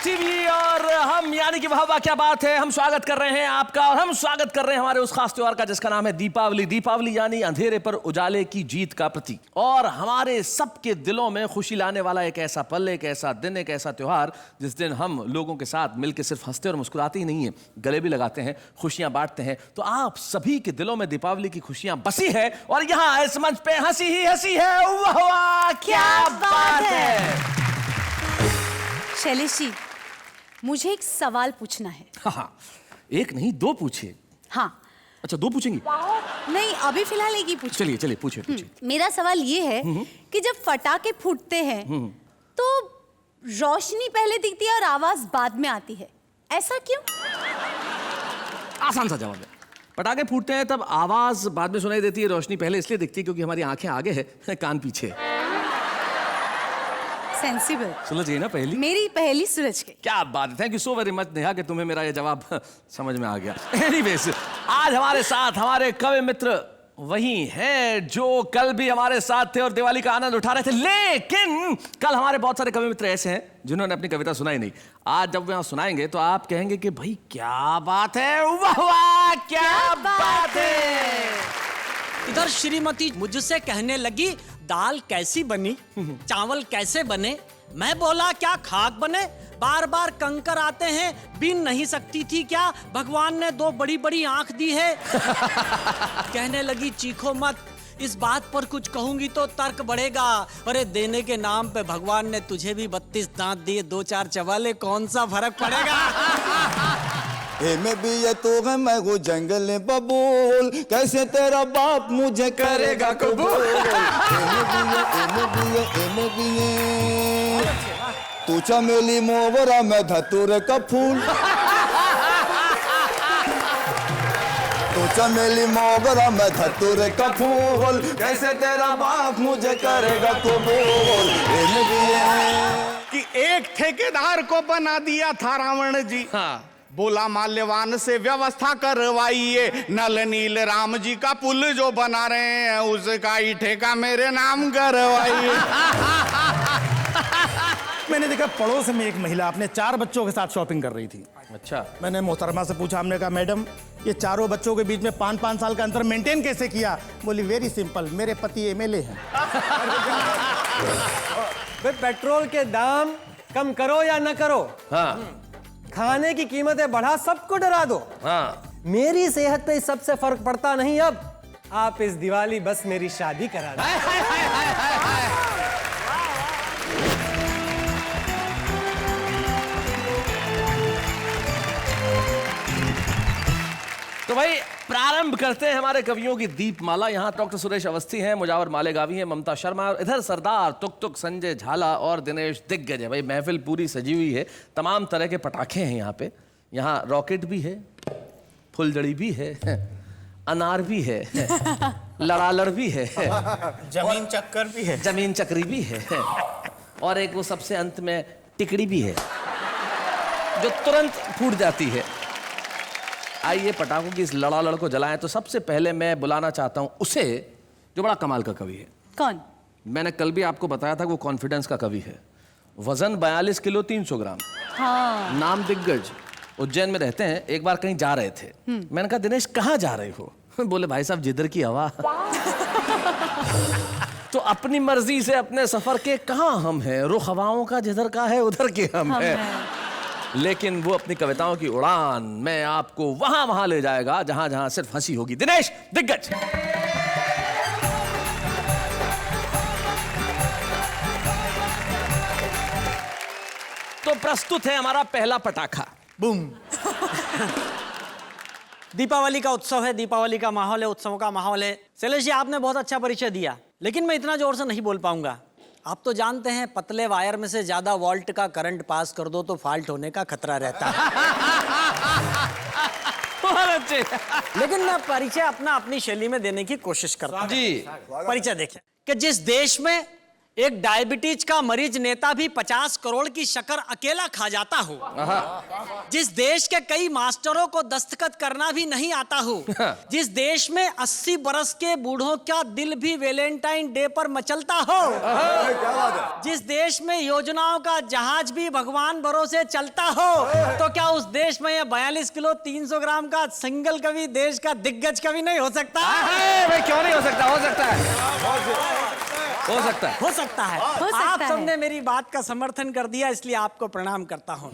TV और हम यानी कि वाह क्या बात है, हम स्वागत कर रहे हैं आपका और हम स्वागत कर रहे हैं हमारे उस खास त्योहार का जिसका नाम है दीपावली। दीपावली यानी अंधेरे पर उजाले की जीत का प्रतीक और हमारे सबके दिलों में खुशी लाने वाला एक ऐसा पल, एक ऐसा दिन, एक ऐसा त्योहार जिस दिन हम लोगों के साथ मिलकर सिर्फ हंसते और मुस्कुराते ही नहीं है, गले भी लगाते हैं, खुशियां बांटते हैं। तो आप सभी के दिलों में दीपावली की खुशियां बसी है और यहाँ इस मंच पे हंसी ही हंसी है। वाह वाह क्या बात है। शैलेश जी, मुझे एक सवाल पूछना है। हाँ, एक नहीं दो पूछिए। हाँ। अच्छा, दो पूछेंगी? नहीं, अभी फिलहाल एक ही पूछो। चलिए चलिए पूछिए। मेरा सवाल ये है कि जब पटाखे फूटते हैं तो रोशनी पहले दिखती है और आवाज बाद में आती है, ऐसा क्यों? आसान सा जवाब है। पटाखे फूटते हैं तब आवाज बाद में सुनाई देती है, रोशनी पहले इसलिए दिखती है क्योंकि हमारी आंखें आगे है, कान पीछे। सेंसिबल। सुलझ गई ना पहली? मेरी पहली सुलझ गई। क्या बात है, thank you so very much Neha कि तुम्हें मेरा ये जवाब समझ में आ गया। एनीवेज, आज हमारे साथ हमारे कवि मित्र वही हैं जो कल भी हमारे साथ थे और दिवाली का आनंद उठा रहे थे, लेकिन कल हमारे बहुत सारे कवि मित्र ऐसे हैं जिन्होंने अपनी कविता सुनाई नहीं। आज जब वे यहाँ सुनाएंगे तो आप कहेंगे कि भाई क्या बात है, वाह वाह क्या बात है। इधर श्रीमती मुझसे कहने लगी दाल कैसी बनी, चावल कैसे बने। मैं बोला क्या खाक बने, बार बार कंकर आते हैं, बीन नहीं सकती थी क्या, भगवान ने दो बड़ी बड़ी आंख दी है। कहने लगी चीखो मत, इस बात पर कुछ कहूंगी तो तर्क बढ़ेगा। अरे देने के नाम पे भगवान ने तुझे भी 32 दांत दिए, 2-4 चवाले, कौन सा फर्क पड़ेगा। में भी ये तो है मैं वो जंगल बबूल, कैसे तेरा बाप मुझे करेगा कबूल। तू चमेली मोगरा मैं धतूर का फूल, तू चमेली मोगरा मैं धतूर का फूल, कैसे तेरा बाप मुझे करेगा कबूल। कि एक ठेकेदार को बना दिया था रावण जी। हाँ। बोला माल्यवान से व्यवस्था करवाइए, नल नील राम जी का पुल जो बना रहे हैं उसका ही ठेका मेरे नाम करवाइए। मैंने देखा पड़ोस में एक महिला अपने 4 बच्चों के साथ शॉपिंग कर रही थी। अच्छा। मैंने मोहतरमा से पूछा, हमने कहा मैडम ये चारों बच्चों के बीच में 5-5 साल का अंतर मेंटेन कैसे किया? बोली वेरी सिंपल, मेरे पति एमएलए हैं। पेट्रोल के दाम कम करो या न करो, हाँ। खाने की कीमतें बढ़ा सबको डरा दो, हाँ। मेरी सेहत पे सबसे फर्क पड़ता नहीं। अब आप इस दिवाली बस मेरी शादी करा दो। तो भाई प्रारंभ करते हैं हमारे कवियों की दीपमाला। यहाँ डॉक्टर सुरेश अवस्थी हैं, मुजावर मालेगावी हैं, ममता शर्मा, और इधर सरदार तुक तुक, संजय झाला और दिनेश दिग्गज है। भाई महफिल पूरी सजी हुई है, तमाम तरह के पटाखे हैं यहाँ पे। यहाँ रॉकेट भी है, फुलझड़ी भी है, अनार भी है, लड़ालड़ भी है, जमीन चक्कर भी है, जमीन चक्री भी है, और एक वो सबसे अंत में टिकड़ी भी है जो तुरंत फूट जाती है। आइए पटाखों की इस लड़ालड़ को जलाएं। तो सबसे पहले मैं बुलाना चाहता हूं उसे जो बड़ा कमाल का कवि है। कौन? मैंने कल भी आपको बताया था वो कॉन्फिडेंस का कवि है। वजन 42 किलो 300 ग्राम। हाँ। नाम दिग्गज, उज्जैन में रहते हैं। एक बार कहीं जा रहे थे, मैंने कहा दिनेश कहाँ जा रहे हो? बोले भाई साहब जिधर की हवा। तो अपनी मर्जी से अपने सफर के कहाँ हम हैं, रुख हवाओं का जिधर का है उधर के हम हैं। लेकिन वो अपनी कविताओं की उड़ान में आपको वहां वहां ले जाएगा जहां जहां सिर्फ हंसी होगी। दिनेश दिग्गज। तो प्रस्तुत है हमारा पहला पटाखा। बूम। दीपावली का उत्सव है, दीपावली का माहौल है, उत्सवों का माहौल है। शैलेश जी, आपने बहुत अच्छा परिचय दिया, लेकिन मैं इतना जोर से नहीं बोल पाऊंगा। आप तो जानते हैं पतले वायर में से ज्यादा वोल्ट का करंट पास कर दो तो फॉल्ट होने का खतरा रहता है। बहुत अच्छे। लेकिन मैं परिचय अपनी शैली में देने की कोशिश करता हूं। जी। परिचय देखें कि जिस देश में एक डायबिटीज का मरीज नेता भी 50 करोड़ की शक्कर अकेला खा जाता हो, जिस देश के कई मास्टरों को दस्तखत करना भी नहीं आता हो, जिस देश में 80 बरस के बूढ़ों का दिल भी वैलेंटाइन डे पर मचलता हो, जिस देश में योजनाओं का जहाज भी भगवान भरोसे चलता हो, तो क्या उस देश में यह 42 किलो 300 ग्राम का सिंगल कवि देश का दिग्गज कवि नहीं हो सकता? भाई क्यों नहीं हो सकता? हो सकता है, हो सकता है, हो सकता है। हो सकता आप है। सबने मेरी बात का समर्थन कर दिया, इसलिए आपको प्रणाम करता हूँ।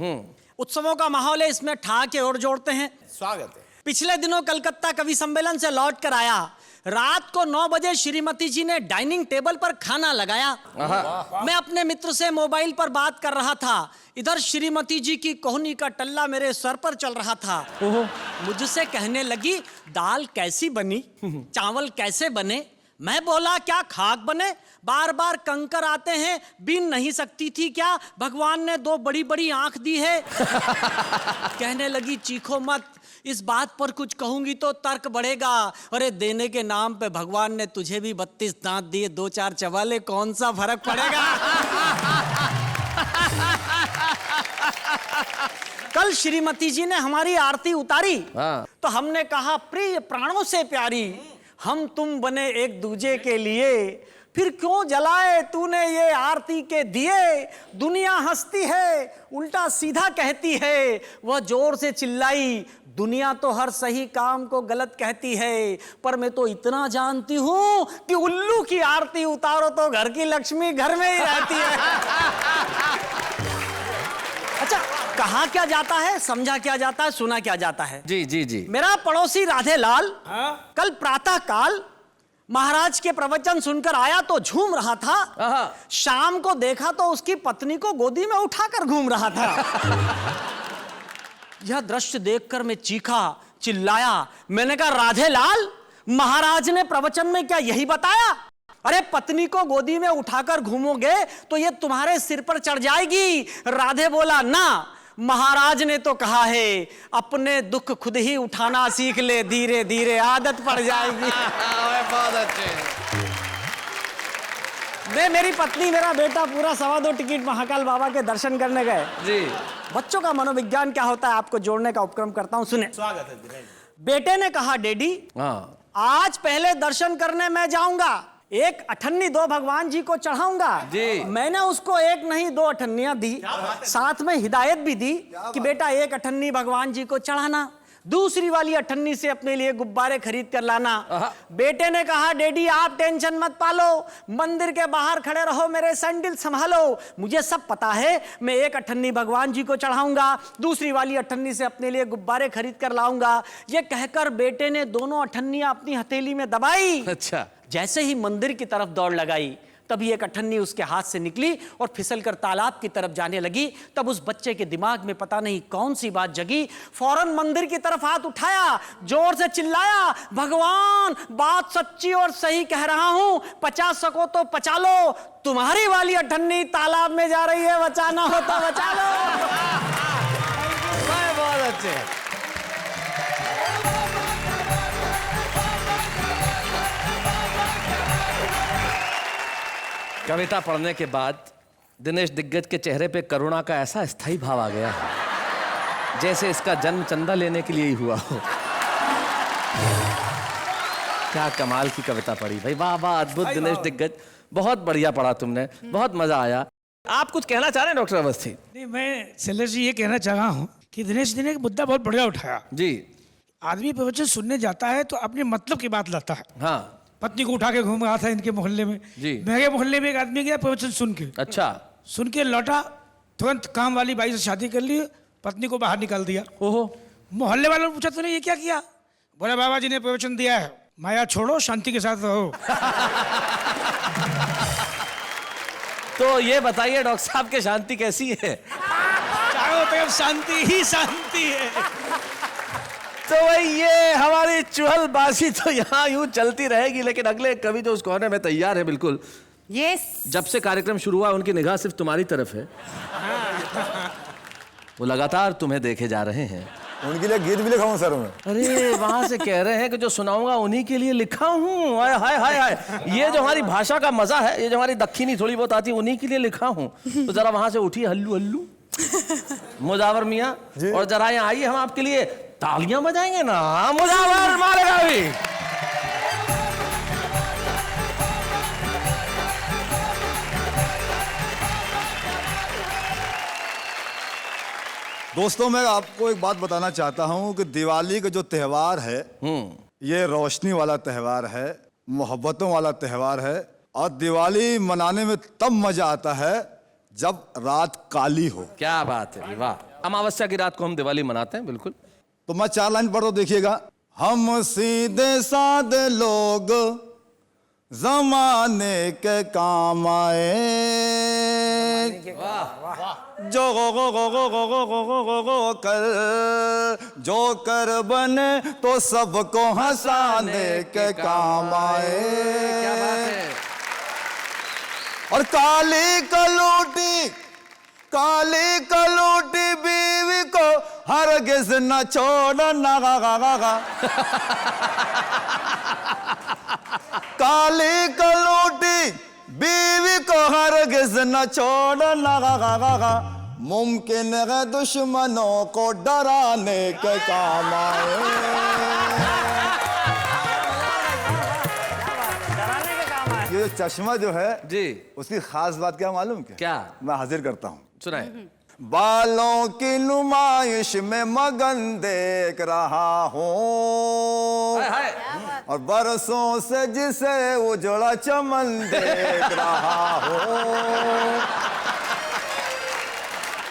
उत्सवों का माहौल है, इसमें ठहाके और जोड़ते हैं। स्वागत है। पिछले दिनों कलकत्ता कवि सम्मेलन से लौट कर आया, रात को 9 बजे श्रीमती जी ने डाइनिंग टेबल पर खाना लगाया। मैं अपने मित्र से मोबाइल पर बात कर रहा था, इधर श्रीमती जी की कोहनी का टल्ला मेरे सर पर चल रहा था। मुझसे कहने लगी, दाल कैसी बनी, चावल कैसे बने? मैं बोला, क्या खाक बने? बार बार कंकर आते हैं, बीन नहीं सकती थी क्या? भगवान ने 2 बड़ी बड़ी आंख दी है। कहने लगी, चीखो मत, इस बात पर कुछ कहूंगी तो तर्क बढ़ेगा। अरे देने के नाम पे भगवान ने तुझे भी 32 दांत दिए, 2-4 चबाले, कौन सा फर्क पड़ेगा? कल श्रीमती जी ने हमारी आरती उतारी, तो हमने कहा, प्रिय प्राणों से प्यारी, हम तुम बने एक दूजे के लिए, फिर क्यों जलाए तूने ये आरती के दिए? दुनिया हंसती है, उल्टा सीधा कहती है। वह जोर से चिल्लाई, दुनिया तो हर सही काम को गलत कहती है, पर मैं तो इतना जानती हूं कि उल्लू की आरती उतारो तो घर की लक्ष्मी घर में ही रहती है। अच्छा, कहा क्या जाता है, समझा क्या जाता है, सुना क्या जाता है? जी जी जी। मेरा पड़ोसी राधेलाल कल प्रातः काल महाराज के प्रवचन सुनकर आया तो झूम रहा था। शाम को देखा तो उसकी पत्नी को गोदी में उठाकर घूम रहा था। यह दृश्य देखकर मैं चीखा, चिल्लाया। मैंने कहा, राधेलाल, महाराज ने प्रवचन में क्या यही बताया? अरे पत्नी को गोदी में उठाकर घूमोगे तो ये तुम्हारे सिर पर चढ़ जाएगी। राधे बोला, ना, महाराज ने तो कहा है, अपने दुख खुद ही उठाना सीख ले, धीरे धीरे आदत पड़ जाएगी। बहुत अच्छे। मैं, मेरी पत्नी, मेरा बेटा पूरा 2.25 टिकट महाकाल बाबा के दर्शन करने गए। जी। बच्चों का मनोविज्ञान क्या होता है आपको जोड़ने का उपक्रम करता हूं, सुने। स्वागत है दिनेश। बेटे ने कहा, डैडी, आज पहले दर्शन करने मैं जाऊंगा, एक अठन्नी 2 भगवान जी को चढ़ाऊंगा। जी। मैंने उसको 1 नहीं 2 अठन्नियां दी, साथ में हिदायत भी दी कि बेटा 1 अठन्नी भगवान जी को चढ़ाना, दूसरी वाली अठन्नी से अपने लिए गुब्बारे खरीद कर लाना। बेटे ने कहा, डैडी आप टेंशन मत पालो, मंदिर के बाहर खड़े रहो, मेरे सैंडल संभालो, मुझे सब पता है। मैं 1 अठन्नी भगवान जी को चढ़ाऊंगा, दूसरी वाली अठन्नी से अपने लिए गुब्बारे खरीद कर लाऊंगा। ये कहकर बेटे ने दोनों अठन्नियां अपनी हथेली में दबाई। अच्छा। जैसे ही मंदिर की तरफ दौड़ लगाई, तभी एक अठन्नी उसके हाथ से निकली और फिसलकर तालाब की तरफ जाने लगी। तब उस बच्चे के दिमाग में पता नहीं कौन सी बात जगी, फौरन मंदिर की तरफ हाथ उठाया, जोर से चिल्लाया, भगवान, बात सच्ची और सही कह रहा हूं, पचा सको तो पचा लो, तुम्हारी वाली अठन्नी तालाब में जा रही है, बचाना हो तो बचा लो। बहुत अच्छे। कविता पढ़ने के बाद दिनेश दिग्गज के चेहरे पे करुणा का ऐसा स्थायी भाव आ गया है, जैसे इसका जन्म चंदा लेने के लिए ही हुआ हो। क्या कमाल की कविता पढ़ी भाई, वाह वाह, अद्भुत। दिनेश दिग्गज, बहुत बढ़िया पढ़ा तुमने, बहुत मजा आया। आप कुछ कहना चाह रहे हैं डॉक्टर अवस्थी? नहीं, मैं शैलेश जी ये कहना चाह रहा हूँ कि दिनेश जी ने एक मुद्दा बहुत बढ़िया उठाया। जी। आदमी प्रवचन सुनने जाता है तो अपने मतलब की बात लाता है। हाँ। पत्नी को उठा के घूम रहा था इनके मोहल्ले में। जी। मेरे मोहल्ले में एक आदमी गया प्रवचन सुन के। अच्छा। सुन के लौटा, तुरंत काम वाली बाई से शादी कर ली, पत्नी को बाहर निकाल दिया। ओहो। मोहल्ले वालों ने पूछा, तूने ये क्या किया? बोले, बाबा जी ने प्रवचन दिया है, माया छोड़ो, शांति के साथ रहो। तो ये बताइए डॉक्टर साहब के शांति कैसी है? चारों तरफ शांति ही शांति है। तो भाई ये हमारी चुहलबाजी तो यहाँ यूं चलती रहेगी, लेकिन अगले कवि जो उस कोने में तैयार है बिल्कुल। यस। जब से कार्यक्रम शुरू हुआ उनकी निगाह सिर्फ तुम्हारी तरफ है, वो लगातार तुम्हें देखे जा रहे हैं। उनके लिए गीत भी लिखा हूँ सर मैं। अरे वहां से कह रहे हैं कि जो सुनाऊंगा उन्हीं के लिए लिखा हूँ। हाय हाय हाय हाय, ये जो हमारी भाषा का मजा है, ये जो हमारी दक्षिणी थोड़ी बहुत आती है, उन्हीं के लिए लिखा हूँ। तो जरा वहां से उठिए हल्लू हल्लू मुजावर मियाँ, और जरा यहाँ आइए, हम आपके लिए तालियां बजाएंगे ना। मुजावर मारेगा भी। दोस्तों मैं आपको एक बात बताना चाहता हूँ कि दिवाली का जो त्योहार है ये रोशनी वाला त्योहार है, मोहब्बतों वाला त्योहार है, और दिवाली मनाने में तब मजा आता है जब रात काली हो। क्या बात है, वाह। अमावस्या की रात को हम दिवाली मनाते हैं, बिल्कुल। तो मैं 4 लाइन पढ़ दो, देखिएगा। हम सीधे साधे लोग जमाने के काम आए, जो कर जो कर बने तो सबको हंसाने के काम आए। क्या बात है। और काली कलूटी बीवी को हरगिज न छोड़ना। काली कलूटी बीवी को हरगिज न छोड़ना, मुमकिन है दुश्मनों को डराने के काम आए। ये चश्मा जो है जी, उसकी खास बात क्या मालूम क्या? मैं हाजिर करता हूँ, सुनाए। बालों की नुमाइश में मगन देख रहा हूँ, और बरसों से जिसे उजड़ा चमन देख रहा हूँ।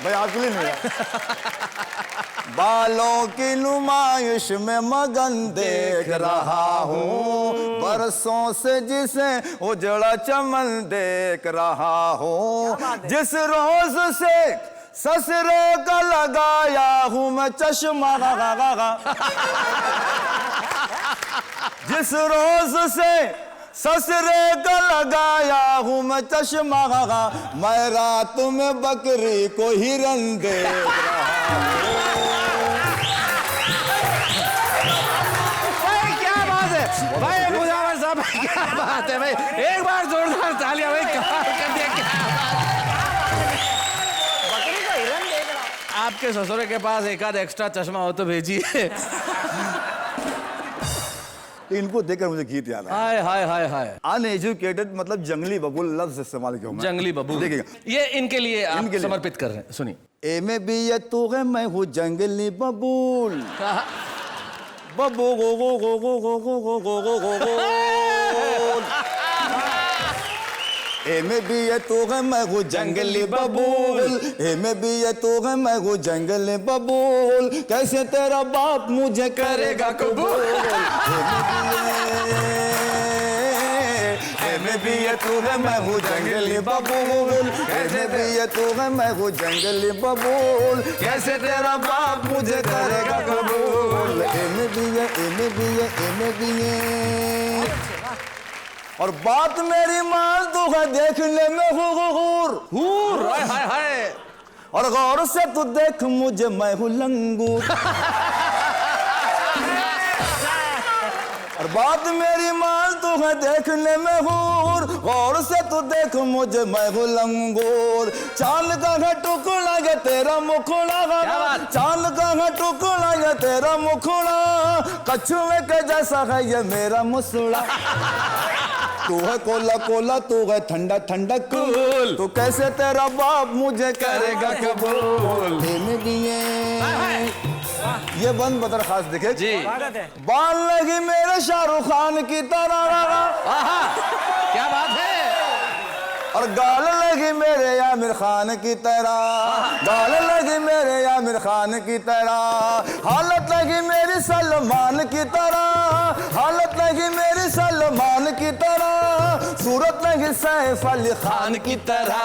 भाई आपके लिए नहीं है। बालों की नुमाइश में मगन देख रहा हूँ, बरसों से जिसे उजड़ा चमन देख रहा हूँ। जिस रोज से ससुरे का लगाया हूँ मैं चश्मा, जिस रोज से ससुरे का लगाया हूँ मैं चश्मा, मैं रात में बकरी को हिरन देख रहा हूँ। भाई क्या बात है भाई, मुजावर साहब क्या बात है भाई, एक बार जोरदार तालियां भाई, कमाल कर दिया। क्या आपके ससुरे के पास एक आध एक्स्ट्रा चश्मा हो तो भेजिए। इनको देखकर मुझे गीत याद आया। हाय हाय हाय हाय। अनएजुकेटेड मतलब जंगली बबूल लफ्ज इस्तेमाल किया मैं। जंगली बबूल, देखिएगा, ये इनके लिए आप इनके लिए। समर्पित कर रहे हैं, सुनिए। ए में भी ये तू है, मैं हूँ जंगली बबूल, बबू गो गो गो गो गो गो गो गो गो गो गो। ए में भी ये तू है, मैं हूँ जंगली बबूल, ए में भी ये तू है, मैं हूँ जंगली बबूल, कैसे तेरा बाप मुझे करेगा कबूल। ए में भी ये तू है, मैं हूँ जंगली बबूल, कैसे भी ये तू है, मैं हूँ जंगली बबूल, कैसे तेरा बाप मुझे करेगा कबूल। ए में भी ये, ए में भी ये, ए में भी ये। और बात मेरी मान तू है, देखने में हूर, हाय हाय हाय। और गौर से तू देख मुझे, मैं हूँ लंगूर। और बात मेरी मान तू है, देखने में हूर, गौर से तू देख मुझे, मैं हूँ लंगूर। चांद का है टुकड़ा ये तेरा मुखड़ा, चांद का है टुकड़ा ये तेरा मुखड़ा, कछुए के जैसा है ये मेरा मुसड़ा। तू है कोला कोला, तू है ठंडा ठंडा कूल, तू कैसे तेरा बाप मुझे करेगा कबूल। ये बंद बदर खास देखे जी, बाल लगी मेरे शाहरुख खान की तरह, क्या बात है। और गाल लगी मेरे आमिर खान की तरह, गाल लगी मेरे आमिर खान की तरह, हालत लगी मेरी सलमान की तरह, हालत लगी मेरी सलमान की तरह, सूरत लगी सैफ अली खान की तरह।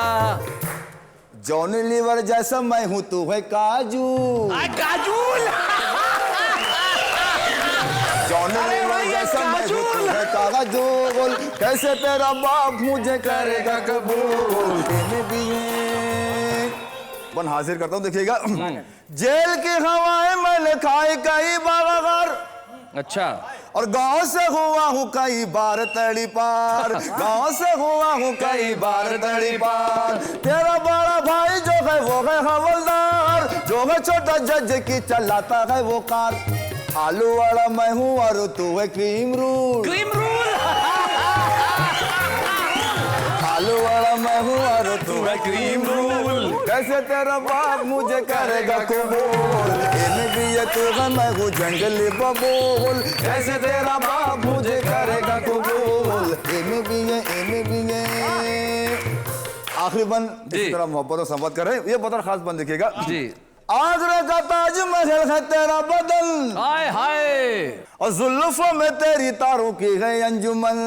जॉनी लीवर जैसा मैं हूँ, तू है काजू, काजूल। जॉनी लीवर जैसा मैं हूँ, तू है काजूल, कैसे तेरा बाप मुझे करेगा कबूल। वन हाजिर करता हूँ, देखिएगा। जेल की हवाएं मैंने खाई कई बार, अच्छा, और गांव से हुआ हूँ कई बार तड़ी पार, गांव से हुआ हूँ कई बार तड़ी पार। तेरा बड़ा भाई जो है वो है हवलदार, जो है छोटा जज की चलाता है वो कार। आलू वाला मैं हूँ और तू है क्रीम रूल, क्रीम रूल। आलू वाला मैं हूँ और तू है क्रीम रूल। कैसे तेरा बाप मुझे करेगा कबूल, इन्हें भी ये तू है मैं हूँ जंगली बबूल। कैसे तेरा बाप मुझे करेगा कबूल, इन्हें भी ये आखिरी बंद जिस तरह मोहब्बत और संवाद कर रहे हैं, ये बहुत खास बंद देखिएगा जी। आगरा का ताजमहल है तेरा बदन, हाय हाय, और जुल्फों में तेरी तारों की गई अंजुमन,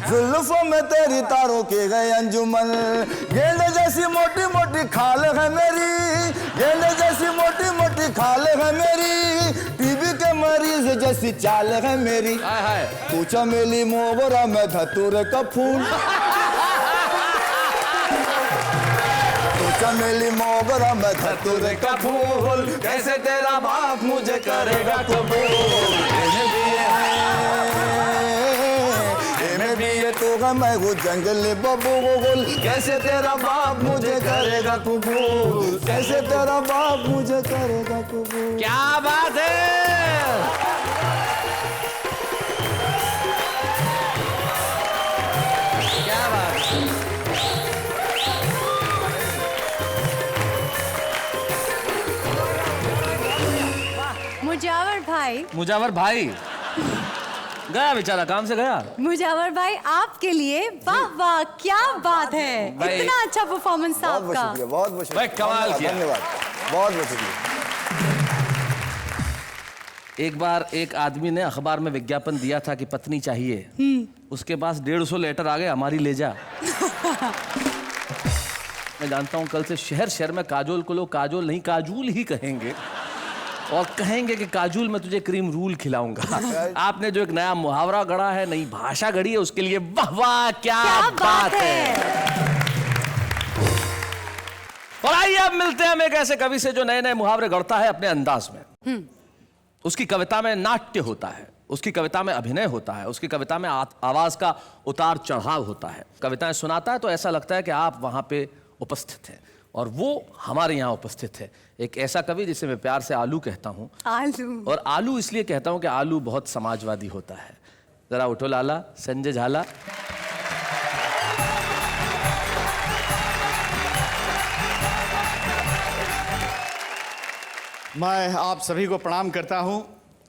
जुल्फों में तेरी तारों की गई अंजुमन। गेंदे जैसी मोटी मोटी खाल है मेरी, गेंदे जैसी मोटी मोटी खाल है मेरी। टीबी के मरीज जैसी चाल है मेरी। हाय हाय, तू चमेली मोगरा में धतूरे का फूल, चमेली मोगरा में धतूरे का फूल। कैसे तेरा बाप मुझे करेगा कबूल, इन्हें भी ये तू है मैं हूँ जंगली बबूल। कैसे तेरा बाप मुझे करेगा कबूल, कैसे तेरा बाप मुझे करेगा कबूल। क्या बात है। क्या बात है। मुजावर भाई गया बेचारा, काम से गया। मुजावर भाई आपके लिए वाह वाह, क्या बात है, भाई, इतना अच्छा परफॉर्मेंस था आपका। बहुत बहुत भाई कमाल किया, धन्यवाद, बहुत बहुत शुक्रिया। एक बार एक आदमी ने अखबार में विज्ञापन दिया था कि पत्नी चाहिए, उसके पास 150 लेटर आ गए, हमारी ले जा। मैं जानता हूं कल से शहर शहर में काजोल को लोग काजोल नहीं काजूल ही कहेंगे, और कहेंगे कि काजूल मैं तुझे क्रीम रूल खिलाऊंगा। आपने जो एक नया मुहावरा गढ़ा है, नई भाषा गढ़ी है, उसके लिए वाह वाह, क्या बात है। और आइए अब मिलते हैं हम एक ऐसे कवि से जो नए नए मुहावरे गढ़ता है अपने अंदाज में। उसकी कविता में नाट्य होता है, उसकी कविता में अभिनय होता है, उसकी कविता में आवाज का उतार चढ़ाव होता है। कविताएं सुनाता है तो ऐसा लगता है कि आप वहां पे उपस्थित हैं, और वो हमारे यहाँ उपस्थित है। एक ऐसा कवि जिसे मैं प्यार से आलू कहता हूँ। आलू, और आलू इसलिए कहता हूँ कि आलू बहुत समाजवादी होता है। जरा उठो लाला, संजय झाला। मैं आप सभी को प्रणाम करता हूं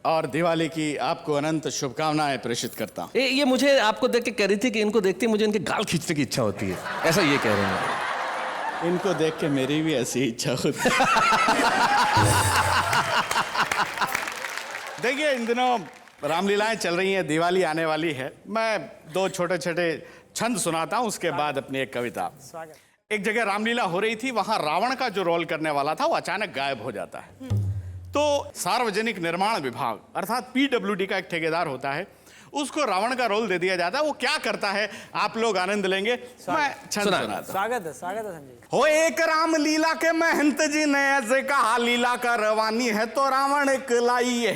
और दिवाली की आपको अनंत शुभकामनाएं प्रेषित करता हूं। ये मुझे आपको देख के कह रही थी कि इनको देखते मुझे इनके गाल खींचने की इच्छा होती है, ऐसा ये कह रहे हैं। इनको देख के मेरी भी ऐसी इच्छा होती है। देखिए, इन दिनों रामलीलाएं चल रही हैं, दिवाली आने वाली है। मैं दो छोटे छोटे छंद सुनाता हूं, उसके बाद अपनी एक कविता। एक जगह रामलीला हो रही थी, वहां रावण का जो रोल करने वाला था वो अचानक गायब हो जाता है। तो सार्वजनिक निर्माण विभाग अर्थात PWD का एक ठेकेदार होता है, उसको रावण का रोल दे दिया जाता है। वो क्या करता है आप लोग आनंद लेंगे। मैं छंद सुनाता। स्वागत है संजय। हो एक राम लीला के महंत जी ने ऐसे कहा, लीला का रवानी है तो रावण लाइए।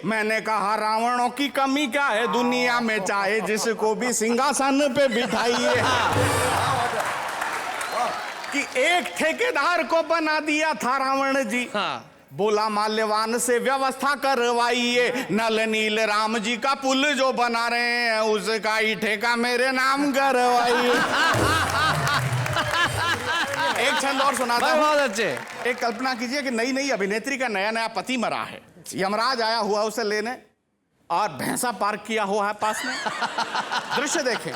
मैंने कहा रावणों की कमी क्या है दुनिया में, चाहे जिसको भी सिंहासन पे बिठाइए। कि एक ठेकेदार को बना दिया था रावण जी। बोला माल्यवान से व्यवस्था करवाइए, नल नील राम जी का पुल जो बना रहे हैं उसका ही ठेका मेरे नाम करवाइए। एक छंद और सुनाता हूं। बहुत अच्छे। एक कल्पना कीजिए कि नई नई अभिनेत्री का नया नया पति मरा है, यमराज आया हुआ उसे लेने, और भैंसा पार्क किया हुआ है पास में। दृश्य देखें,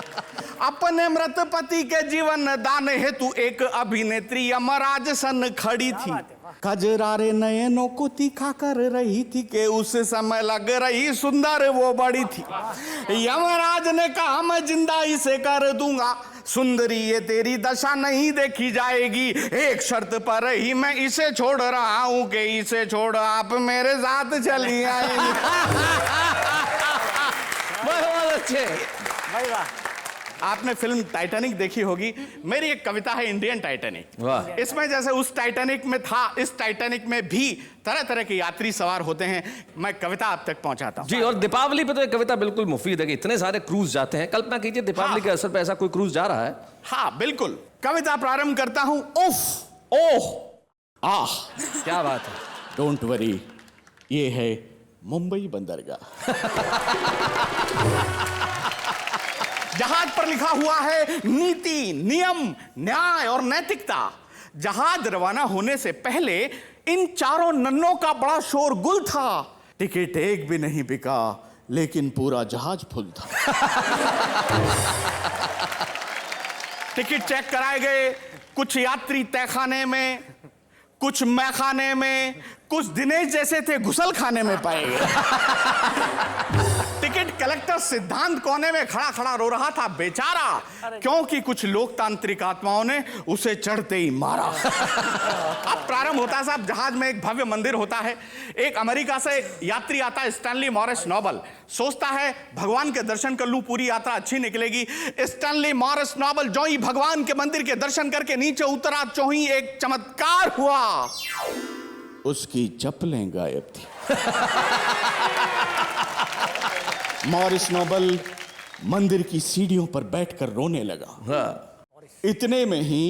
अपने मृत पति के जीवन दान हेतु एक अभिनेत्री यमराज सन खड़ी थी। कजरारे नयनों को तीखा कर रही थी कि उस समय लग रही सुंदर वो बड़ी थी। यमराज ने कहा मैं जिंदा इसे कर दूंगा, सुंदरी ये तेरी दशा नहीं देखी जाएगी, एक शर्त पर ही मैं इसे छोड़ रहा हूं कि इसे छोड़ आप मेरे साथ चली आएंगी। बहुत अच्छे। आपने फिल्म टाइटैनिक देखी होगी। मेरी एक कविता है इंडियन टाइटैनिक। वाह। इसमें जैसे उस टाइटैनिक में था, इस टाइटैनिक में भी तरह तरह के यात्री सवार होते हैं। मैं कविता आप तक पहुंचाता हूं। जी, और दीपावली पे तो एक कविता बिल्कुल मुफीद है कि इतने सारे क्रूज जाते हैं। कल्पना कीजिए दीपावली हाँ। के अवसर पे ऐसा कोई क्रूज जा रहा है। हाँ बिल्कुल, कविता प्रारंभ करता हूं। उफ, ओह, आह। क्या बात है। डोंट वरी, ये है मुंबई बंदरगाह। जहाज पर लिखा हुआ है नीति, नियम, न्याय और नैतिकता। जहाज रवाना होने से पहले इन चारों नन्नों का बड़ा शोरगुल था। टिकट एक भी नहीं बिका, लेकिन पूरा जहाज फुल था। टिकट चेक कराए गए, कुछ यात्री तहखाने में, कुछ मैखाने में, कुछ दिनेश जैसे थे घुसल खाने में पाए गए। टिकट कलेक्टर सिद्धांत कोने में खड़ा खड़ा रो रहा था बेचारा, क्योंकि कुछ लोकतांत्रिक आत्माओं ने उसे चढ़ते ही मारा। अब प्रारंभ होता है साहब, जहाज में एक भव्य मंदिर होता है। एक अमेरिका से यात्री आता है, स्टैनली मॉरिस नोबल। सोचता है भगवान के दर्शन कर लूं, पूरी यात्रा अच्छी निकलेगी। स्टैनली मॉरिस नोबल जो ही भगवान के मंदिर के दर्शन करके नीचे उतरा, जो ही एक चमत्कार हुआ, उसकी चप्पलें गायब थी। मॉरिस नोबल मंदिर की सीढ़ियों पर बैठकर रोने लगा। इतने में ही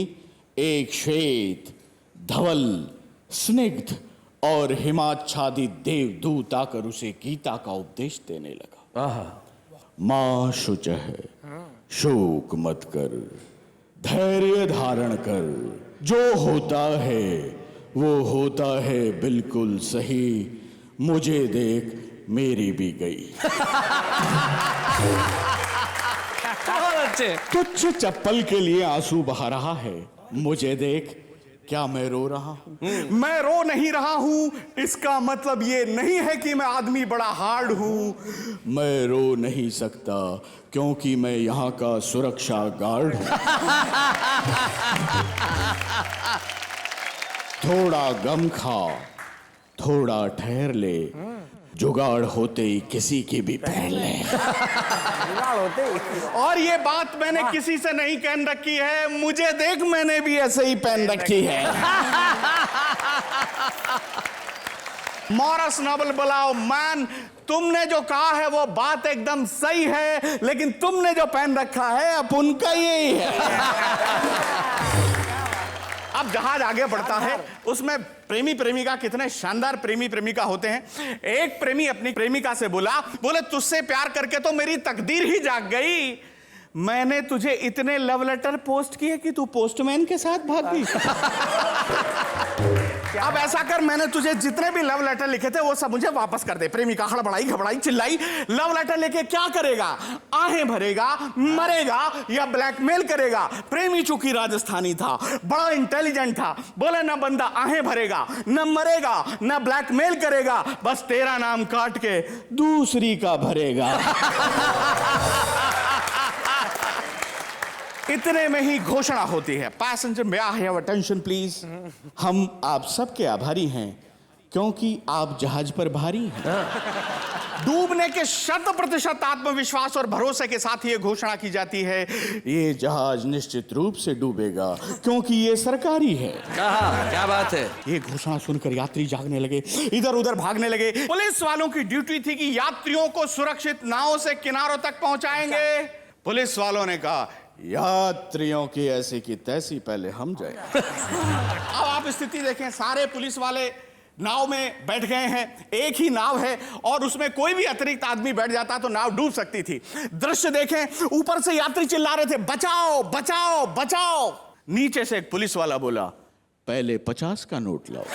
एक श्वेत, धवल, स्निग्ध और हिमाच्छादित देवदूत आकर उसे गीता का उपदेश देने लगा। मां शुचः, शोक मत कर, धैर्य धारण कर, जो होता है वो होता है बिल्कुल सही, मुझे देख मेरी भी गई। बहुत अच्छे। तुच्छ चप्पल के लिए आंसू बहा रहा है, मुझे देख क्या मैं रो रहा हूं? मैं रो नहीं रहा हूं, इसका मतलब ये नहीं है कि मैं आदमी बड़ा हार्ड हूं। मैं रो नहीं सकता क्योंकि मैं यहां का सुरक्षा गार्ड हूं। थोड़ा गम खा, थोड़ा ठहर ले, जुगाड़ होते ही किसी की भी पहन ले। और ये बात मैंने किसी से नहीं कहन रखी है, मुझे देख मैंने भी ऐसे ही पहन रखी है। मॉरिस नोबल बुलाओ, मैन तुमने जो कहा है वो बात एकदम सही है, लेकिन तुमने जो पहन रखा है अब उनका यही है। अब जहाज आगे बढ़ता है, उसमें प्रेमी प्रेमिका, कितने शानदार प्रेमी प्रेमिका होते हैं। एक प्रेमी अपनी प्रेमिका से बोले तुझसे प्यार करके तो मेरी तकदीर ही जाग गई। मैंने तुझे इतने लव लेटर पोस्ट किए कि तू पोस्टमैन के साथ भाग गई। अब ऐसा कर, मैंने तुझे जितने भी लव लेटर लिखे थे वो सब मुझे वापस कर दे। प्रेमिका हड़बड़ाई, घबराई, चिल्लाई, लव लेटर लेके क्या करेगा? आहें भरेगा, मरेगा या ब्लैकमेल करेगा? प्रेमी चूंकि राजस्थानी था, बड़ा इंटेलिजेंट था, बोले ना बंदा आहें भरेगा, न मरेगा, न ब्लैकमेल करेगा, बस तेरा नाम काट के दूसरी का भरेगा। इतने में ही घोषणा होती है, passenger may I have attention please. हम आप सबके आभारी हैं क्योंकि आप जहाज पर भारी हैं। डूबने के 100% आत्मविश्वास और भरोसे के साथ ये घोषणा की जाती है, ये जहाज निश्चित रूप से डूबेगा क्योंकि ये सरकारी है। क्या बात है। ये घोषणा सुनकर यात्री जागने लगे, इधर उधर भागने लगे। पुलिस वालों की ड्यूटी थी कि यात्रियों को सुरक्षित नावों से किनारों तक पहुंचाएंगे। पुलिस वालों ने कहा यात्रियों की ऐसी की तैसी पहले हम जाए। अब आप स्थिति देखें, सारे पुलिस वाले नाव में बैठ गए हैं, एक ही नाव है और उसमें कोई भी अतिरिक्त आदमी बैठ जाता तो नाव डूब सकती थी। दृश्य देखें, ऊपर से यात्री चिल्ला रहे थे बचाओ बचाओ बचाओ। नीचे से एक पुलिस वाला बोला पहले 50 का नोट लाओ।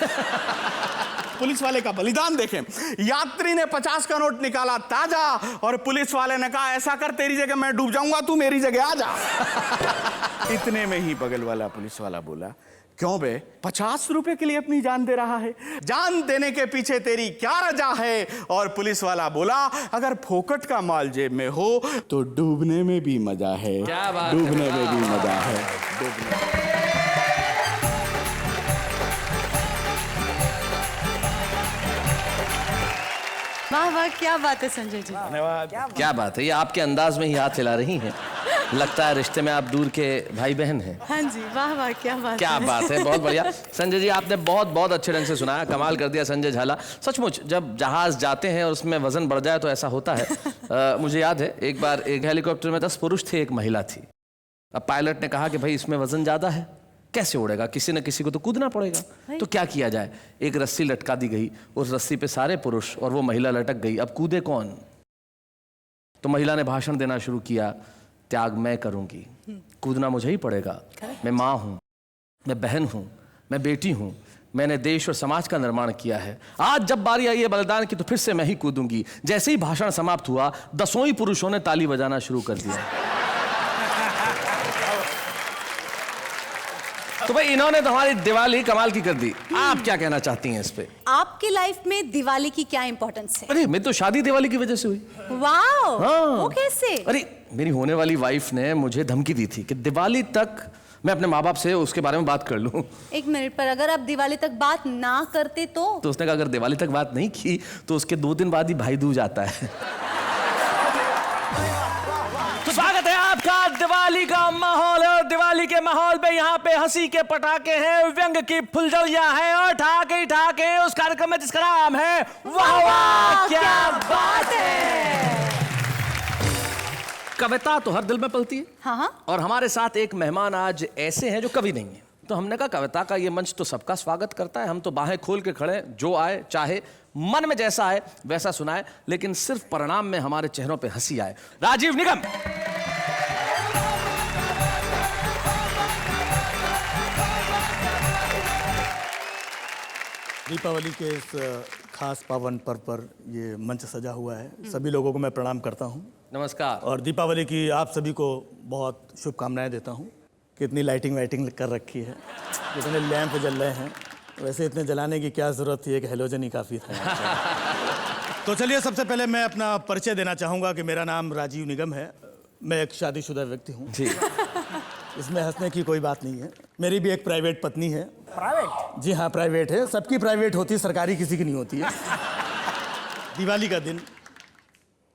पुलिस वाले का बलिदान देखें, यात्री ने 50 का नोट निकाला ताजा और पुलिस वाले ने कहा ऐसा कर, तेरी जगह मैं डूब जाऊंगा, तू मेरी जगह आ जा। इतने में ही बगल वाला पुलिस वाला बोला क्यों बे, 50 रुपए के लिए अपनी जान दे रहा है, जान देने के पीछे तेरी क्या रजा है? और पुलिस वाला बोला अगर फोकट का माल जेब में हो तो डूबने में भी मजा है। क्या बात डूबने में भी मजा है। वाह वाह, क्या बात है संजय जी। क्या बात है, ये आपके अंदाज में ही हाथ हिला रही हैं। लगता है रिश्ते में आप दूर के भाई बहन हैं। हाँ जी, वाह वाह, क्या बात क्या है। बात है, बहुत बढ़िया। संजय जी आपने बहुत बहुत अच्छे ढंग से सुनाया, कमाल कर दिया संजय झाला। सचमुच जब जहाज जाते हैं और उसमें वजन बढ़ जाए तो ऐसा होता है। मुझे याद है एक बार एक हेलीकॉप्टर में 10 पुरुष थे, एक महिला थी। अब पायलट ने कहा कि भाई इसमें वजन ज्यादा है, कैसे उड़ेगा, किसी न किसी को तो कूदना पड़ेगा। तो क्या किया जाए, एक रस्सी लटका दी गई, उस रस्सी पे सारे पुरुष और वो महिला लटक गई। अब कूदे कौन? तो महिला ने भाषण देना शुरू किया, त्याग मैं करूंगी, कूदना मुझे ही पड़ेगा। मैं माँ हूं, मैं बहन हूं, मैं बेटी हूं, मैंने देश और समाज का निर्माण किया है। आज जब बारी आई है बलिदान की तो फिर से मैं ही कूदूंगी। जैसे ही भाषण समाप्त हुआ 10 ही पुरुषों ने ताली बजाना शुरू कर दिया। तो भाई इन्होंने तो हमारी दिवाली कमाल की कर दी। आप क्या कहना चाहती हैं इस पे? आपकी लाइफ में दिवाली की क्या इंपॉर्टेंस है? अरे मेरी तो शादी दिवाली की वजह से हुई। वाओ, हाँ। वो कैसे? अरे मेरी होने वाली वाइफ ने मुझे धमकी दी थी कि दिवाली तक मैं अपने माँ बाप से उसके बारे में बात कर लूं। एक मिनट, पर अगर आप दिवाली तक बात ना करते तो उसने कहा अगर दिवाली तक बात नहीं की तो उसके 2 दिन बाद ही भाई दूज आता है। तो स्वागत है आपका दिवाली का माहौल है और दिवाली के माहौल पे यहाँ पे हंसी के पटाखे हैं, व्यंग की फुलझड़ियां हैं और ठाके उस कार्यक्रम में जिसका नाम है वाह वाह क्या बात है। कविता तो हर दिल में पलती है। हाँ। और हमारे साथ एक मेहमान आज ऐसे हैं जो कवि नहीं है। तो हमने कहा कविता का ये मंच तो सबका स्वागत करता है, हम तो बाहें खोल के खड़े, जो आए चाहे मन में जैसा आए वैसा सुनाए, लेकिन सिर्फ परिणाम में हमारे चेहरों पे हंसी आए। राजीव निगम। दीपावली के इस खास पावन पर्व पर ये मंच सजा हुआ है। सभी लोगों को मैं प्रणाम करता हूँ नमस्कार। और दीपावली की आप सभी को बहुत शुभकामनाएं देता हूँ। कितनी लाइटिंग वाइटिंग कर रखी है, कितने लैंप जल रहे हैं। वैसे इतने जलाने की क्या ज़रूरत थी, एक हेलोजन ही काफ़ी था। तो चलिए सबसे पहले मैं अपना परिचय देना चाहूँगा कि मेरा नाम राजीव निगम है। मैं एक शादीशुदा व्यक्ति हूँ जी। इसमें हंसने की कोई बात नहीं है। मेरी भी एक प्राइवेट पत्नी है। प्राइवेट? जी हाँ, प्राइवेट है। सबकी प्राइवेट होती है, सरकारी किसी की नहीं होती है। दिवाली का दिन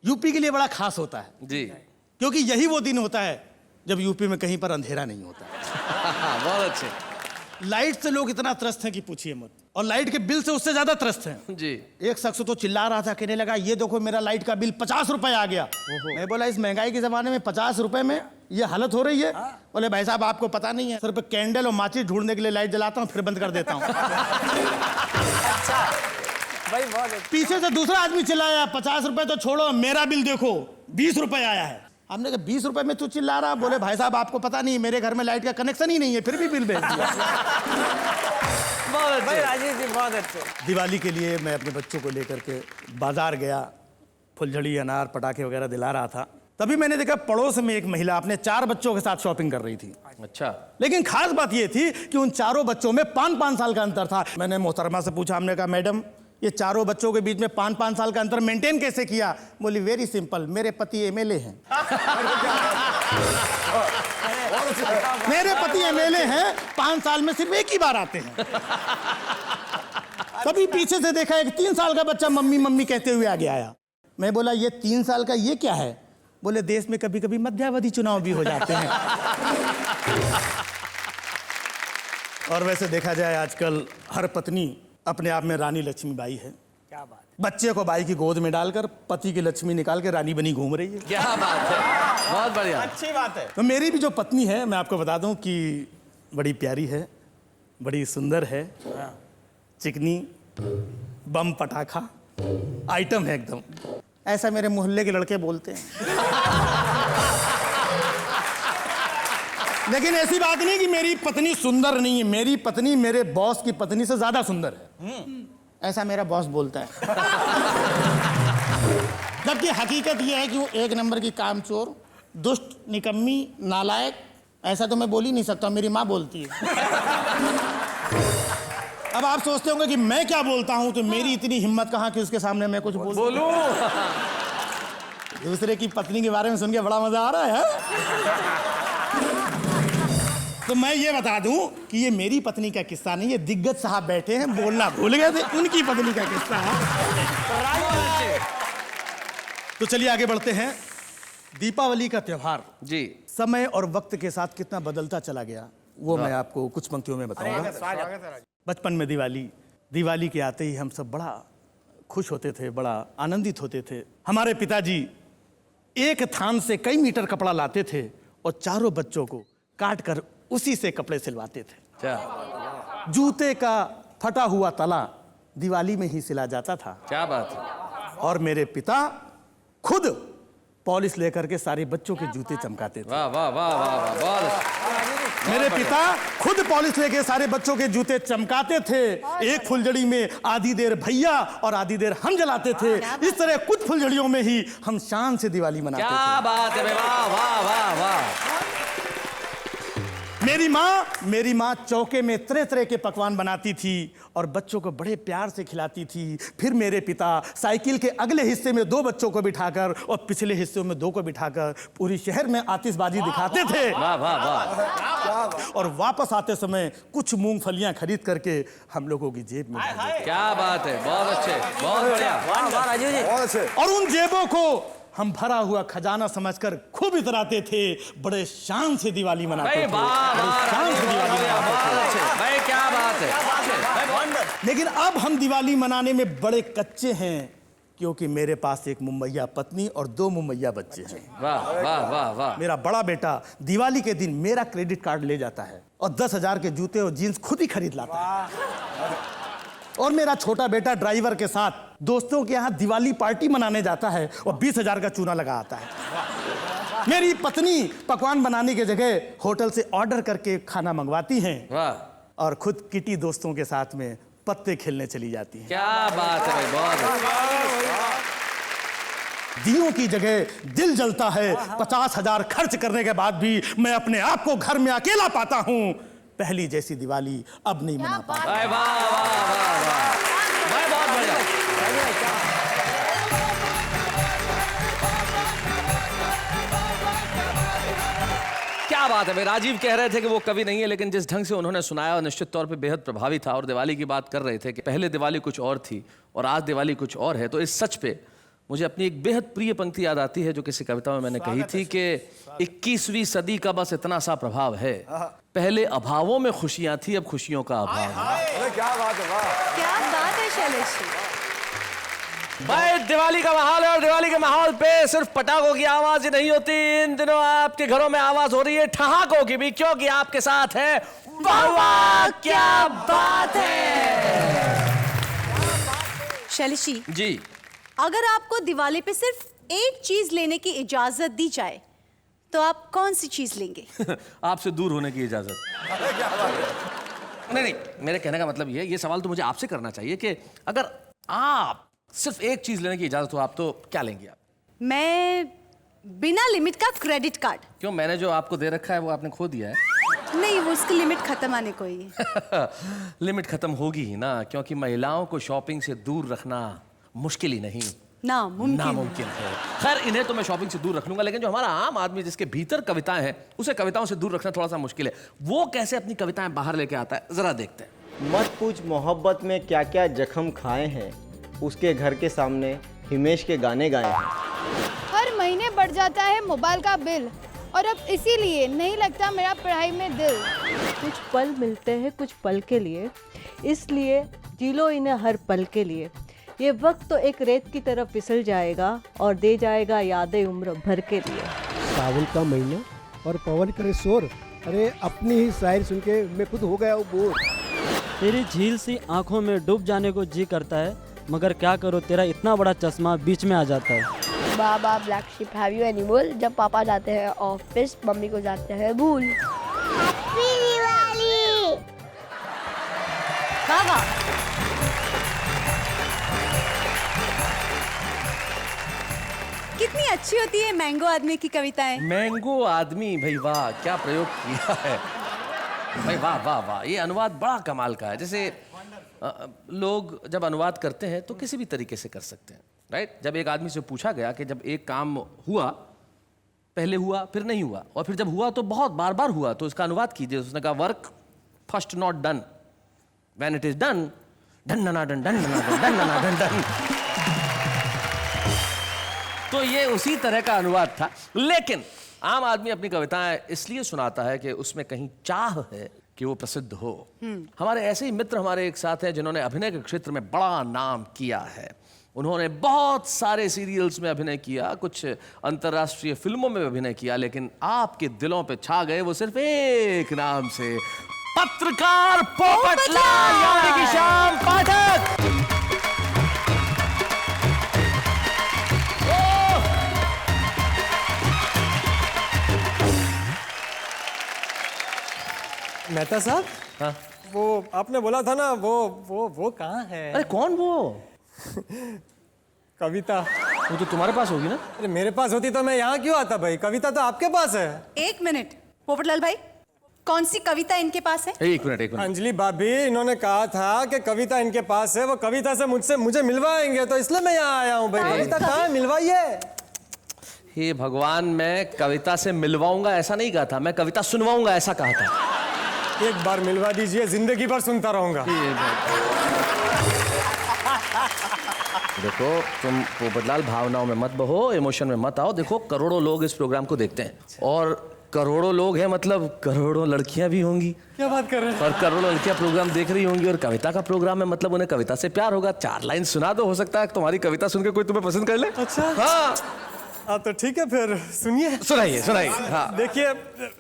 यूपी के लिए बड़ा खास होता है जी। क्योंकि यही वो दिन होता है जब यूपी में कहीं पर अंधेरा नहीं होता। बहुत अच्छे। लाइट से लोग इतना त्रस्त हैं कि पूछिए मत, और लाइट के बिल से उससे ज्यादा त्रस्त हैं। जी। एक शख्स तो चिल्ला रहा था, कहने लगा ये देखो मेरा लाइट का बिल 50 रुपए आ गया। मैं बोला इस महंगाई के जमाने में 50 रुपए में ये हालत हो रही है? बोले भाई साहब आपको पता नहीं है, सिर्फ कैंडल और माचिस ढूंढने के लिए लाइट जलाता हूँ फिर बंद कर देता हूँ। भाई बहुत पीछे से दूसरा आदमी चिल्लाया 50 रुपए तो छोड़ो, मेरा बिल देखो 20 रुपए आया है। हमने कहा 20 रुपए में तू चिल्ला रहा? बोले भाई साहब आपको पता नहीं, मेरे घर में लाइट का कनेक्शन ही नहीं है फिर भी बिल भेज दिया। बहुत भाई राजीव जी बहुत अच्छे। दिवाली के लिए मैं अपने बच्चों को लेकर के बाजार गया, फुलझड़ी अनार पटाखे वगैरह दिला रहा था। तभी मैंने देखा पड़ोस में एक महिला अपने 4 बच्चों के साथ शॉपिंग कर रही थी। अच्छा। लेकिन खास बात यह थी कि उन 4 बच्चों में 5-5 साल का अंतर था। मैंने मोहतरमा से पूछा, हमने कहा मैडम ये 4 बच्चों के बीच में 5-5 साल का अंतर मेंटेन कैसे किया? बोली वेरी सिंपल, मेरे पति एमएलए हैं। मेरे पति एमएलए हैं, 5 साल में सिर्फ एक ही बार आते हैं। तभी पीछे से देखा एक 3 साल का बच्चा मम्मी मम्मी कहते हुए आगे आया। मैं बोला ये 3 साल का ये क्या है? बोले देश में कभी कभी मध्यावधि चुनाव भी हो जाते हैं। और वैसे देखा जाए आजकल हर पत्नी अपने आप में रानी लक्ष्मीबाई है। क्या बात। बच्चे को बाई की गोद में डालकर पति की लक्ष्मी निकाल के रानी बनी घूम रही है। क्या बात है, बहुत बढ़िया। अच्छी बात है। तो मेरी भी जो पत्नी है मैं आपको बता दूं कि बड़ी प्यारी है, बड़ी सुंदर है, चिकनी बम पटाखा आइटम है एकदम। ऐसा मेरे मोहल्ले के लड़के बोलते हैं। लेकिन ऐसी बात नहीं कि मेरी पत्नी सुंदर नहीं है। मेरी पत्नी मेरे बॉस की पत्नी से ज्यादा सुंदर है, ऐसा मेरा बॉस बोलता है। जबकि हकीकत यह है कि वो 1 नंबर की कामचोर, दुष्ट, निकम्मी, नालायक, ऐसा तो मैं बोल ही नहीं सकता, मेरी माँ बोलती है। अब आप सोचते होंगे कि मैं क्या बोलता हूं, तो मेरी इतनी हिम्मत कहाँ कि उसके सामने मैं कुछ बोलूं। दूसरे की पत्नी के बारे में सुन के बड़ा मजा आ रहा है। तो मैं ये बता दूं कि ये मेरी पत्नी का किस्सा नहीं, ये दिग्गज साहब बैठे हैं, बोलना भूल गए थे, उनकी पत्नी का किस्सा है। तो चलिए आगे बढ़ते हैं। दीपावली का त्योहार जी समय और वक्त के साथ कितना बदलता चला गया वो मैं आपको कुछ पंक्तियों में बताऊंगा। बचपन में दिवाली के आते ही हम सब बड़ा खुश होते थे, बड़ा आनंदित होते थे। हमारे पिताजी एक थान से कई मीटर कपड़ा लाते थे और चारों बच्चों को काट कर उसी से कपड़े सिलवाते थे। क्या जूते का फटा हुआ तला दिवाली में ही सिला जाता था। क्या बात है। और मेरे पिता खुद पॉलिश लेकर के सारे बच्चों के जूते चमकाते थे। वाह वाह वाह वाह वाह, बहुत मेरे पिता खुद पॉलिश लेके सारे बच्चों के जूते चमकाते थे। एक फुलझड़ी में आधी देर भैया और आधी देर हम जलाते थे। इस तरह कुछ फुलझड़ियों में ही हम शान से दिवाली मनाते क्या थे। बात है। वाह वाह वाह वाह। मेरी माँ चौके में तरह तरह के पकवान बनाती थी और बच्चों को बड़े प्यार से खिलाती थी। फिर मेरे पिता साइकिल के अगले हिस्से में 2 बच्चों को बिठाकर और पिछले हिस्से में 2 को बिठाकर पूरी शहर में आतिशबाजी दिखाते थे। वाह वाह वाह। और वापस आते समय कुछ मूंगफलियां खरीद करके हम लोगों की जेब में डाल देते। क्या बात है। बहुत अच्छे, बहुत बढ़िया। बहुत अच्छे। और उन जेबों को हम भरा हुआ खजाना समझकर खूब इतराते थे। बड़े शान से दिवाली मनाते भाई थे। वाह बड़े वाह, शान से दिवाली मनाते थे। बहुत अच्छे। भाई क्या बात है। लेकिन अब हम दिवाली मनाने में बड़े कच्चे हैं क्योंकि मेरे पास एक मुम्मैया पत्नी और 2 मुम्मैया बच्चे हैं। वाह वाह वाह वाह। मेरा बड़ा बेटा दिवाली के दिन मेरा क्रेडिट कार्ड ले जाता है और 10,000 के जूते और जीन्स खुद ही खरीद लाता है। और मेरा छोटा बेटा ड्राइवर के साथ दोस्तों के यहाँ दिवाली पार्टी मनाने जाता है और 20,000 का चूना लगा आता है। मेरी पत्नी पकवान बनाने की जगह होटल से ऑर्डर करके खाना मंगवाती हैं वाह। और खुद किटी दोस्तों के साथ में पत्ते खेलने चली जाती हैं। क्या बात है भाई, बहुत अच्छा। दियों की जगह दिल जलता है। 50,000 खर्च करने के बाद भी मैं अपने आप को घर में अकेला पाता हूँ। पहली जैसी दिवाली अब नहीं मना पाता। भाई वाह वाह वाह वाह। भाई बहुत बढ़िया। क्या बात है भाई। राजीव कह रहे थे कि वो कवि नहीं है, लेकिन जिस ढंग से उन्होंने सुनाया निश्चित तौर पे बेहद प्रभावी था। और दिवाली की बात कर रहे थे कि पहले दिवाली कुछ और थी और आज दिवाली कुछ और है। तो इस सच पे मुझे अपनी एक बेहद प्रिय पंक्ति याद आती है जो किसी कविता में मैंने कही थी कि 21वीं सदी का बस इतना सा प्रभाव है, पहले अभावों में खुशियां थी, अब खुशियों का अभाव है। अरे क्या बात है। वाह। क्या बात है शैलेश जी। भाई दिवाली का माहौल है और दिवाली के माहौल पे सिर्फ पटाखों की आवाज ही नहीं होती। इन दिनों आपके घरों में आवाज हो रही है ठहाकों की भी, क्योंकि आपके साथ है वाह वाह क्या बात है। शैलेश जी, जी अगर आपको दिवाली पे सिर्फ एक चीज लेने की इजाजत दी जाए तो आप कौन सी चीज लेंगे? आपसे दूर होने की इजाजत। नहीं, मेरे कहने का मतलब ये सवाल तो मुझे आपसे करना चाहिए कि अगर आप सिर्फ एक चीज लेने की इजाजत हो आप तो क्या लेंगे आप? मैं बिना लिमिट का क्रेडिट कार्ड। क्यों, मैंने जो आपको दे रखा है वो आपने खो दिया है? नहीं, वो उसकी लिमिट खत्म आने को ही है। लिमिट खत्म होगी ही ना, क्योंकि महिलाओं को शॉपिंग से दूर रखना मुश्किल ही नहीं नामुमकिन है। खैर इन्हें तो मैं शॉपिंग से दूर रख लूंगा, लेकिन जो हमारा आम आदमी जिसके भीतर कविताएं हैं उसे कविताओं से दूर रखना थोड़ा सा मुश्किल है। वो कैसे अपनी कविताएं बाहर लेके आता है, जरा देखते हैं। मत पूछ मोहब्बत में क्या क्या जख्म खाए हैं, उसके घर के सामने हिमेश के गाने गाए हैं। हर महीने बढ़ जाता है मोबाइल का बिल और अब इसीलिए नहीं लगता मेरा पढ़ाई में दिल। कुछ पल मिलते हैं कुछ पल के लिए, इसलिए जी लो इन्हें हर पल के लिए। ये वक्त तो एक रेत की तरफ फिसल जाएगा और दे जाएगा यादें उम्र भर के लिए। सावन का महीना और पवन करे शोर, अरे अपनी ही शायरी सुन के मैं खुद हो गया हूँ बोर। तेरी झील सी आंखों में डूब जाने को जी करता है, मगर क्या करो तेरा इतना बड़ा चश्मा बीच में आ जाता है। Baa baa black sheep have you any wool, जब पापा जाते हैं ऑफिस मम्मी को जाते हैं भूल। हैप्पी दिवाली। बाबा कितनी अच्छी होती है मैंगो आदमी की कविताएं। मैंगो आदमी, भाई वाह क्या प्रयोग किया है भाई, वाह वाह वाह। ये अनुवाद बड़ा कमाल का है। जैसे लोग जब अनुवाद करते हैं तो किसी भी तरीके से कर सकते हैं, राइट। जब एक आदमी से पूछा गया कि जब एक काम हुआ, पहले हुआ फिर नहीं हुआ और फिर जब हुआ तो बहुत बार बार हुआ, तो इसका अनुवाद कीजिए। उसने कहा work first not done, when it is done done done done done done done. तो ये उसी तरह का अनुवाद था। लेकिन आम आदमी अपनी कविताएं इसलिए सुनाता है कि उसमें कहीं चाह है कि वो प्रसिद्ध हो। हमारे ऐसे ही मित्र हमारे एक साथ हैं जिन्होंने अभिनय के क्षेत्र में बड़ा नाम किया है। उन्होंने बहुत सारे सीरियल्स में अभिनय किया, कुछ अंतर्राष्ट्रीय फिल्मों में अभिनय किया, लेकिन आपके दिलों पे छा गए वो सिर्फ एक नाम से, पत्रकार पोपटलाल यानी कि श्याम पाठक। मेहता साहब, हाँ? वो आपने बोला था ना, वो कहाँ है? अरे कौन वो? कविता। वो तो तुम्हारे पास होगी ना? अरे मेरे पास होती तो मैं यहाँ क्यों आता भाई? कविता तो आपके पास है। एक मिनट पोपटलाल भाई, कौन सी कविता इनके पास है? एक मिनट। अंजलि भाभी, इन्होंने कहा था कि कविता इनके पास है, वो कविता से मुझे मिलवाएंगे, तो इसलिए मैं यहाँ आया हूँ भाई। कविता कहाँ है? मिलवाइए। हे भगवान, मैं कविता से मिलवाऊंगा ऐसा नहीं कहा था, मैं कविता सुनवाऊंगा ऐसा कहा था। एक बार मिलवा दीजिए, जिंदगी भर सुनता रहूंगा। देखो तुम पोपटलाल भावनाओं में मत बहो, इमोशन में मत आओ। देखो करोड़ों लोग इस प्रोग्राम को देखते हैं और करोड़ों लोग हैं मतलब करोड़ों लड़कियां भी होंगी। क्या बात कर रहे हैं? और करोड़ों लड़कियां प्रोग्राम देख रही होंगी और कविता का प्रोग्राम है मतलब उन्हें कविता से प्यार होगा। 4 लाइन सुना दो, हो सकता है तुम्हारी कविता सुन के कोई तुम्हें पसंद कर ले। अच्छा हाँ तो ठीक है, फिर सुनिए। सुनाइए। हाँ देखिए,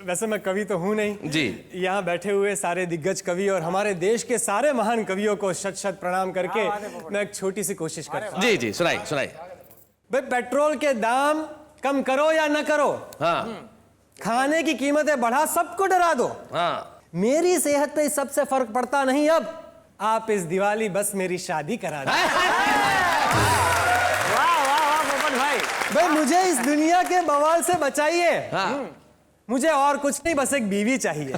वैसे मैं कवि तो हूँ नहीं जी। यहाँ बैठे हुए सारे दिग्गज कवि और हमारे देश के सारे महान कवियों को शत प्रणाम करके मैं एक छोटी सी कोशिश करता हूँ। जी सुनाइए। भाई, पेट्रोल के दाम कम करो या न करो, हाँ, खाने की कीमतें बढ़ा सबको डरा दो, हाँ, मेरी सेहत पे इस सबसे फर्क पड़ता नहीं। अब आप इस दिवाली बस मेरी शादी करा दो। भाई मुझे इस दुनिया के बवाल से बचाइए। मुझे और कुछ नहीं, बस एक बीवी चाहिए।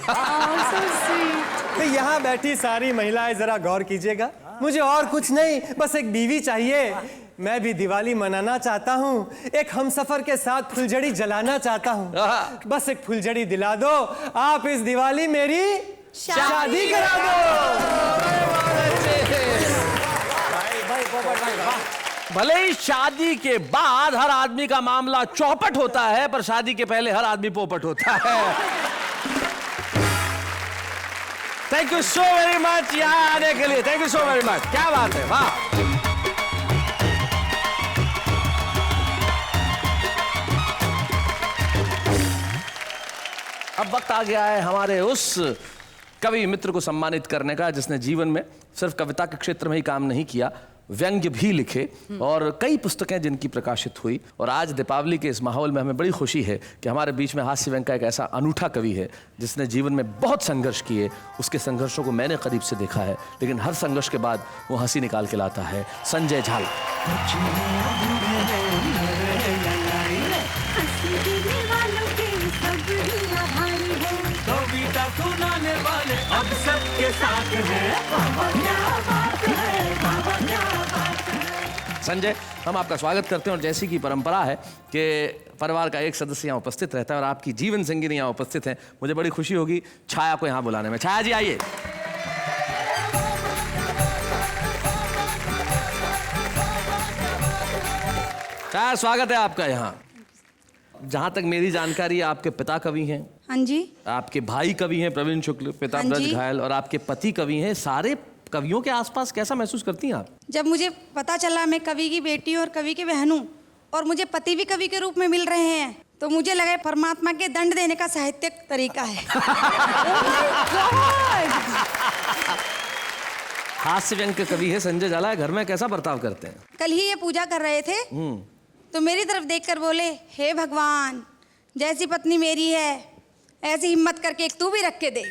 तो यहाँ बैठी सारी महिलाएं जरा गौर कीजिएगा, मुझे और कुछ नहीं, बस एक बीवी चाहिए। मैं भी दिवाली मनाना चाहता हूँ, एक हमसफर के साथ फुलझड़ी जलाना चाहता हूँ। बस एक फुलझड़ी दिला दो, आप इस दिवाली मेरी शादी करा दो। भले ही शादी के बाद हर आदमी का मामला चौपट होता है, पर शादी के पहले हर आदमी पोपट होता है। Thank you so very much यहाँ आने के लिए, thank you so very much. क्या बात है, वाह। अब वक्त आ गया है हमारे उस कवि मित्र को सम्मानित करने का जिसने जीवन में सिर्फ कविता के क्षेत्र में ही काम नहीं किया, व्यंग्य भी लिखे और कई पुस्तकें जिनकी प्रकाशित हुई। और आज दीपावली के इस माहौल में हमें बड़ी खुशी है कि हमारे बीच में हास्य व्यंग्य का एक ऐसा अनूठा कवि है जिसने जीवन में बहुत संघर्ष किए। उसके संघर्षों को मैंने करीब से देखा है, लेकिन हर संघर्ष के बाद वो हंसी निकाल के लाता है। संजय झाल। कविता सुनाने वाले अब सबके साथ संजय, हम आपका स्वागत करते हैं और जैसी कि परंपरा है कि परिवार का एक सदस्य यहाँ उपस्थित रहता है और आपकी जीवन संगिनी यहाँ उपस्थित है, मुझे बड़ी खुशी होगी छाया को यहाँ बुलाने में। छाया जी आइए। छाया, स्वागत है आपका यहाँ। जहाँ तक मेरी जानकारी है आपके पिता कवि हैं। हाँ जी। आपके भाई कवि हैं प्रवीण शुक्ल, पिता ब्रज घायल, और आपके पति कवि हैं। सारे कवियों के आसपास कैसा महसूस करती हैं आप? जब मुझे पता चला मैं कवि की बेटी और कवि के बहन हूँ और मुझे पति भी कवि के रूप में मिल रहे हैं, तो मुझे लगा परमात्मा के दंड देने का साहित्यिक तरीका है। हास्य व्यंग्य के कवि है संजय झाला, घर में कैसा बर्ताव करते हैं? कल ही ये पूजा कर रहे थे तो मेरी तरफ देखकर बोले, हे भगवान, जैसी पत्नी मेरी है ऐसी हिम्मत करके एक तू भी रख के दे।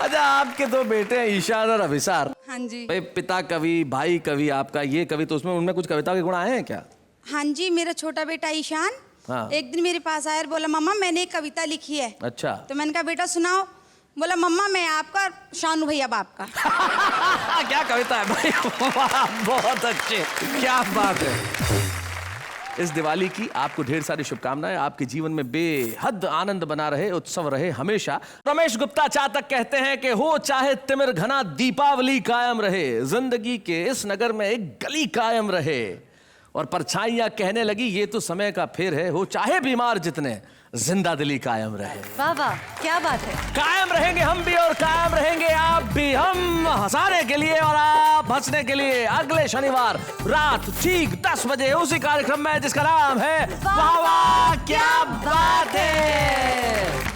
अच्छा, आपके दो बेटे हैं ईशान और अभिसार। हाँ जी। भाई पिता कवि, भाई कवि, आपका ये कवि, तो उसमें उनमें कुछ कविता के गुण आए हैं क्या? हाँ जी, मेरा छोटा बेटा ईशान एक दिन मेरे पास आया और बोला, मम्मा मैंने एक कविता लिखी है। अच्छा। तो मैंने कहा बेटा सुनाओ। बोला, मम्मा मैं आपका, शानू भैया बाप का। क्या कविता है भाई, बहुत अच्छे, क्या बात है। इस दिवाली की आपको ढेर सारी शुभकामनाएं, आपके जीवन में बेहद आनंद बना रहे, उत्सव रहे हमेशा। रमेश गुप्ता चातक कहते हैं कि हो चाहे तिमिर घना, दीपावली कायम रहे, जिंदगी के इस नगर में एक गली कायम रहे। और परछाइयां कहने लगी ये तो समय का फेर है, हो चाहे बीमार जितने, जिंदा दिली कायम रहे। वाह वाह, क्या बात है। कायम रहेंगे हम भी और कायम रहेंगे आप भी, हम हंसाने के लिए और आप हंसने के लिए। अगले शनिवार रात ठीक 10 बजे उसी कार्यक्रम में जिसका नाम है वाह वाह क्या बात है।